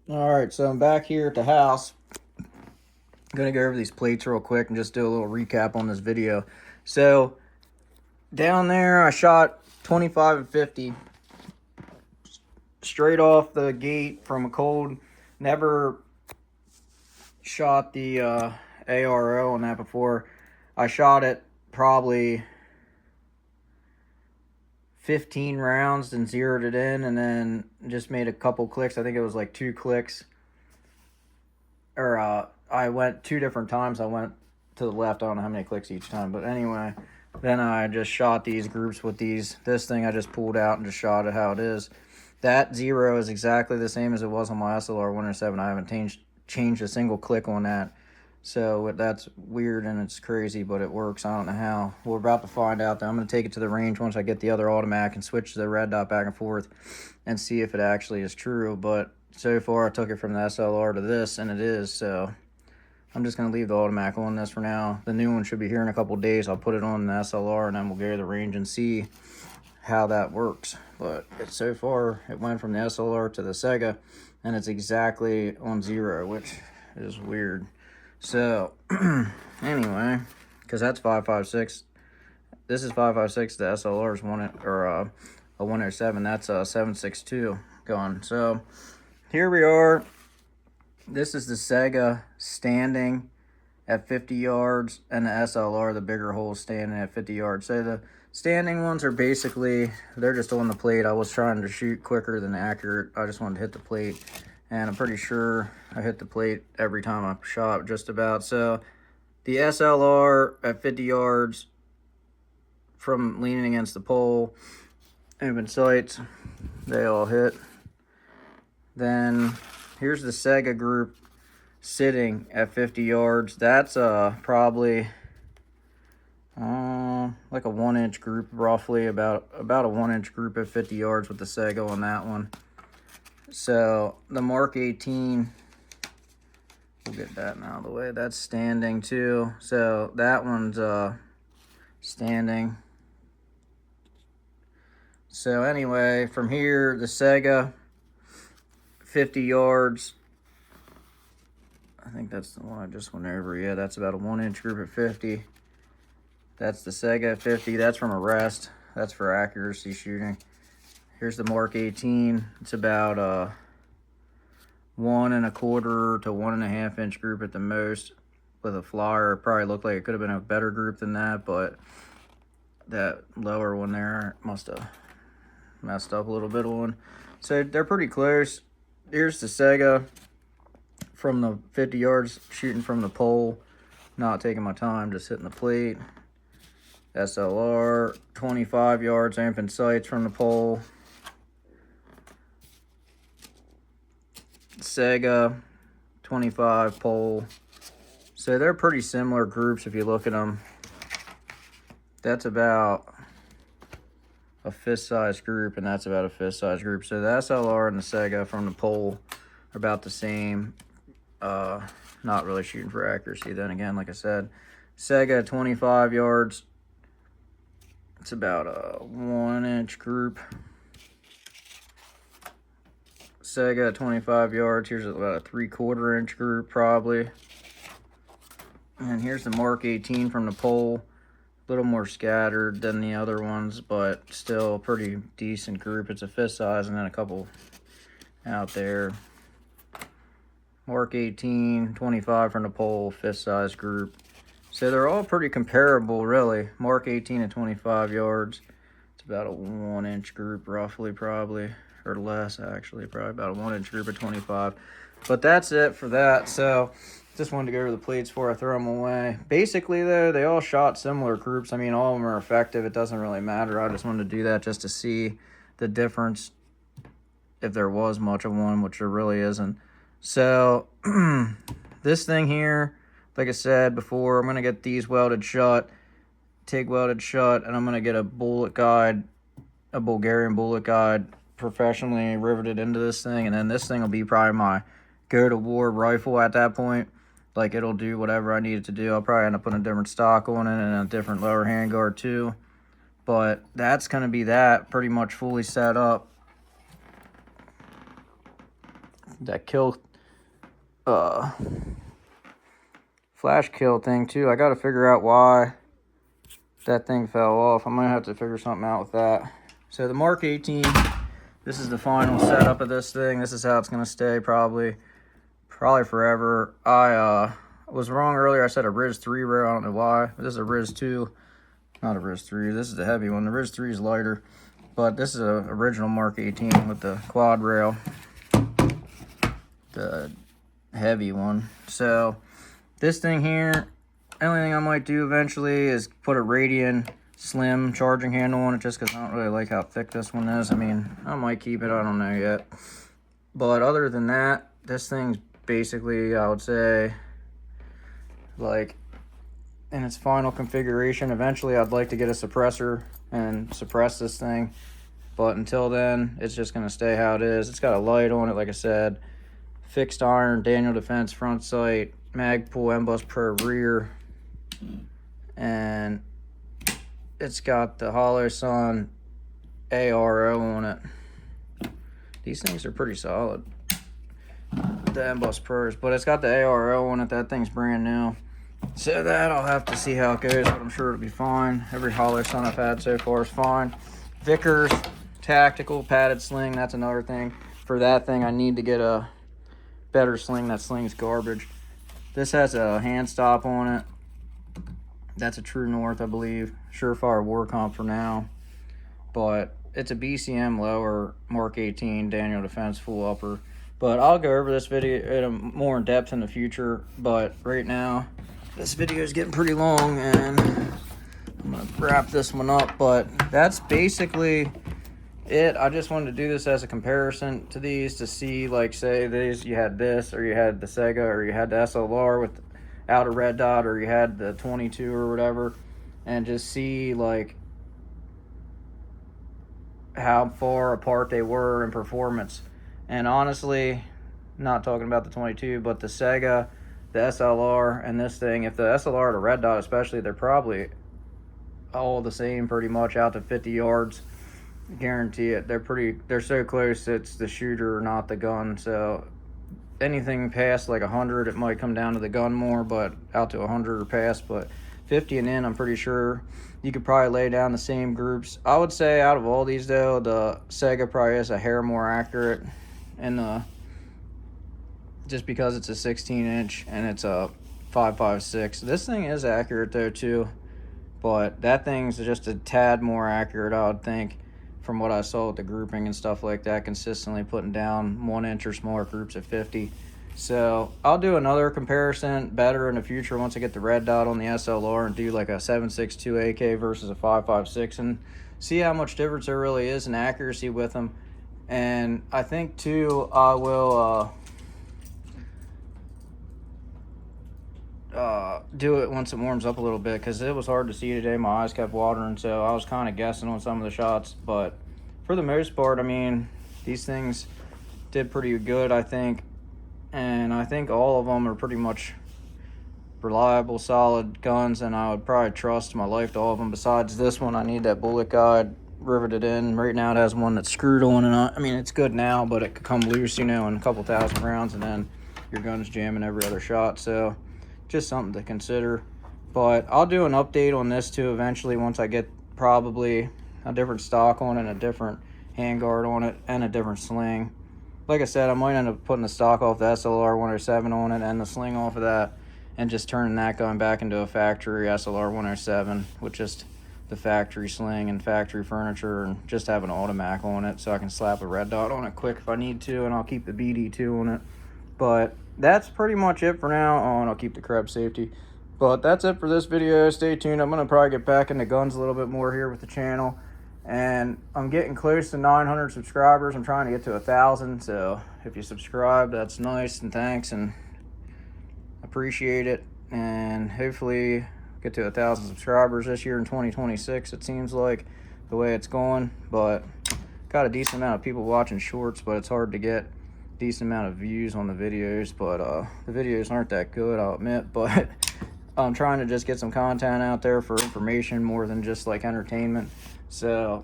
Alright, so I'm back here at the house. I'm gonna go over these plates real quick and just do a little recap on this video. So, down there I shot 25 and 50 straight off the gate from a cold. Never shot the ARO on that before. I shot it probably 15 rounds and zeroed it in, and then just made a couple clicks. I think it was like 2 clicks. Or I went 2 different times. I went to the left. I don't know how many clicks each time, but anyway, then I just shot these groups with this thing I just pulled out and just shot it how it is. That zero is exactly the same as it was on my SLR 107. I haven't changed a single click on that. So that's weird and it's crazy, but it works. I don't know how. We're about to find out. I'm going to take it to the range once I get the other automatic and switch the red dot back and forth and see if it actually is true. But so far I took it from the SLR to this, and it is. So I'm just going to leave the automatic on this for now. The new one should be here in a couple days. I'll put it on the SLR and then we'll go to the range and see how that works. But so far it went from the SLR to the Sega, and it's exactly on zero, which is weird. So anyway, because that's 5.56, this is 5.56. The SLR is a 107. That's a 7.62 going. So here we are. This is the Sega standing at 50 yards, and the SLR, the bigger hole, standing at 50 yards. So the standing ones are basically, they're just on the plate. I was trying to shoot quicker than accurate. I just wanted to hit the plate, and I'm pretty sure I hit the plate every time I shot, just about. So the SLR at 50 yards from leaning against the pole, open sights, they all hit. Then here's the Sega group sitting at 50 yards. That's probably like a 1-inch group, roughly about a 1-inch group at 50 yards with the Sega on that one. So the Mk18, we'll get that out of the way. That's standing too. So that one's standing. So anyway, from here, the Sega 50 yards. I think that's the one I just went over. Yeah, that's about a 1-inch group at 50. That's the Sega at 50. That's from a rest. That's for accuracy shooting. Here's the Mk18. It's about a 1 1/4 to 1.5 inch group at the most with a flyer. It probably looked like it could have been a better group than that, but that lower one there must have messed up a little bit on. So they're pretty close. Here's the Sega from the 50 yards, shooting from the pole, not taking my time, just hitting the plate. SLR 25 yards, open sights from the pole. Sega 25 pole. So they're pretty similar groups if you look at them. That's about a fist size group, and that's about a fist size group. So the SLR and the Sega from the pole are about the same. Not really shooting for accuracy then again, like I said. Sega 25 yards. It's about a 1-inch group. Sega 25 yards. Here's about a 3/4 inch group probably. And here's the Mk18 from the pole. A little more scattered than the other ones, but still a pretty decent group. It's a fist size, and then a couple out there. Mk18, 25 from the pole, fist size group. So they're all pretty comparable, really. Mk18 at 25 yards. It's about a 1-inch group, roughly, probably. Or less, actually. Probably about a 1-inch group at 25. But that's it for that. So just wanted to go over the plates before I throw them away. Basically, though, they all shot similar groups. I mean, all of them are effective. It doesn't really matter. I just wanted to do that just to see the difference, if there was much of one, which there really isn't. So this thing here, like I said before, I'm going to get these welded shut, TIG welded shut, and I'm going to get a bullet guide, a Bulgarian bullet guide, professionally riveted into this thing, and then this thing will be probably my go-to-war rifle at that point. Like, it'll do whatever I need it to do. I'll probably end up putting a different stock on it and a different lower handguard too. But that's going to be that, pretty much fully set up. that kill flash kill thing too. I got to figure out why that thing fell off. I'm gonna have to figure something out with that. So the Mk18, this is the final setup of this thing. This is how it's gonna stay probably forever. I was wrong earlier. I said a Riz 3 rail. I don't know why. This is a Riz 2, not a Riz 3. This is the heavy one. The Riz 3 is lighter, but this is a original Mk18 with the quad rail, the heavy one. So this thing here, the only thing I might do eventually is put a Radian slim charging handle on it, just because I don't really like how thick this one is. I mean, I might keep it, I don't know yet. But other than that, this thing's basically, I would say, like, in its final configuration. Eventually, I'd like to get a suppressor and suppress this thing. But until then, it's just going to stay how it is. It's got a light on it, like I said. Fixed iron, Daniel Defense front sight, Magpul M-Bus Pro rear. And it's got the Holosun ARO on it. These things are pretty solid, the M-Bus Pros, but it's got the ARO on it. That thing's brand new. So that I'll have to see how it goes, but I'm sure it'll be fine. Every Holosun I've had so far is fine. Vickers tactical padded sling, that's another thing. For that thing, I need to get a better sling. That sling's garbage. This has a hand stop on it. That's a True North, I believe. Surefire War Comp for now. But it's a BCM lower, Mk18, Daniel Defense full upper. But I'll go over this video more in depth in the future. But right now, this video is getting pretty long, and I'm going to wrap this one up. But that's basically it. I just wanted to do this as a comparison to these to see, like, say these, you had this, or you had the Sega, or you had the SLR without a red dot, or you had the 22 or whatever, and just see, like, how far apart they were in performance. And honestly, not talking about the 22, but the Sega, the SLR, and this thing, if the SLR to red dot especially, they're probably all the same pretty much out to 50 yards. Guarantee it. They're so close, it's the shooter, not the gun. So anything past like 100, it might come down to the gun more, but out to 100 or past, but 50 and in, I'm pretty sure you could probably lay down the same groups. I would say out of all these though, the Sega probably is a hair more accurate, and just because it's a 16-inch and it's a 5.56. This thing is accurate though too, but that thing's just a tad more accurate, I would think, from what I saw with the grouping and stuff like that, consistently putting down 1 inch or smaller groups at 50. So I'll do another comparison better in the future once I get the red dot on the SLR and do like a 7.62 AK versus a 5.56 and see how much difference there really is in accuracy with them. And I think too, I will do it once it warms up a little bit, because it was hard to see today. My eyes kept watering, so I was kind of guessing on some of the shots. But for the most part, I mean, these things did pretty good, I think. And I think all of them are pretty much reliable, solid guns, and I would probably trust my life to all of them. Besides this one, I need that bullet guide riveted in. Right now it has one that's screwed on, and I mean, it's good now, but it could come loose, you know, in a couple thousand rounds, and then your gun's jamming every other shot. So just something to consider. But I'll do an update on this too eventually once I get probably a different stock on it, and a different handguard on it, and a different sling. Like I said, I might end up putting the stock off the SLR 107 on it and the sling off of that, and just turning that gun back into a factory SLR 107 with just the factory sling and factory furniture, and just have an automatic on it so I can slap a red dot on it quick if I need to, and I'll keep the BD2 on it. But that's pretty much it for now. Oh, and I'll keep the Krebs safety. But that's it for this video. Stay tuned. I'm going to probably get back into guns a little bit more here with the channel. And I'm getting close to 900 subscribers. I'm trying to get to 1,000. So if you subscribe, that's nice, and thanks, and appreciate it. And hopefully get to 1,000 subscribers this year in 2026, it seems like, the way it's going. But got a decent amount of people watching shorts, but it's hard to get a decent amount of views on the videos. But the videos aren't that good, I'll admit. But I'm trying to just get some content out there for information more than just like entertainment. So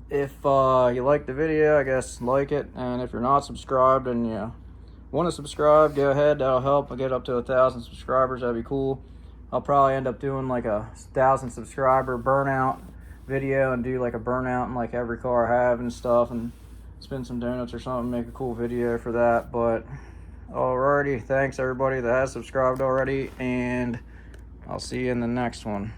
if you like the video, I guess like it, and if you're not subscribed and you want to subscribe, go ahead. That'll help. I'll get up to 1,000 subscribers. That'd be cool. I'll probably end up doing like a 1,000 subscriber burnout video and do like a burnout in like every car I have and stuff, and spin some donuts or something, make a cool video for that. But alrighty, thanks everybody that has subscribed already, and I'll see you in the next one.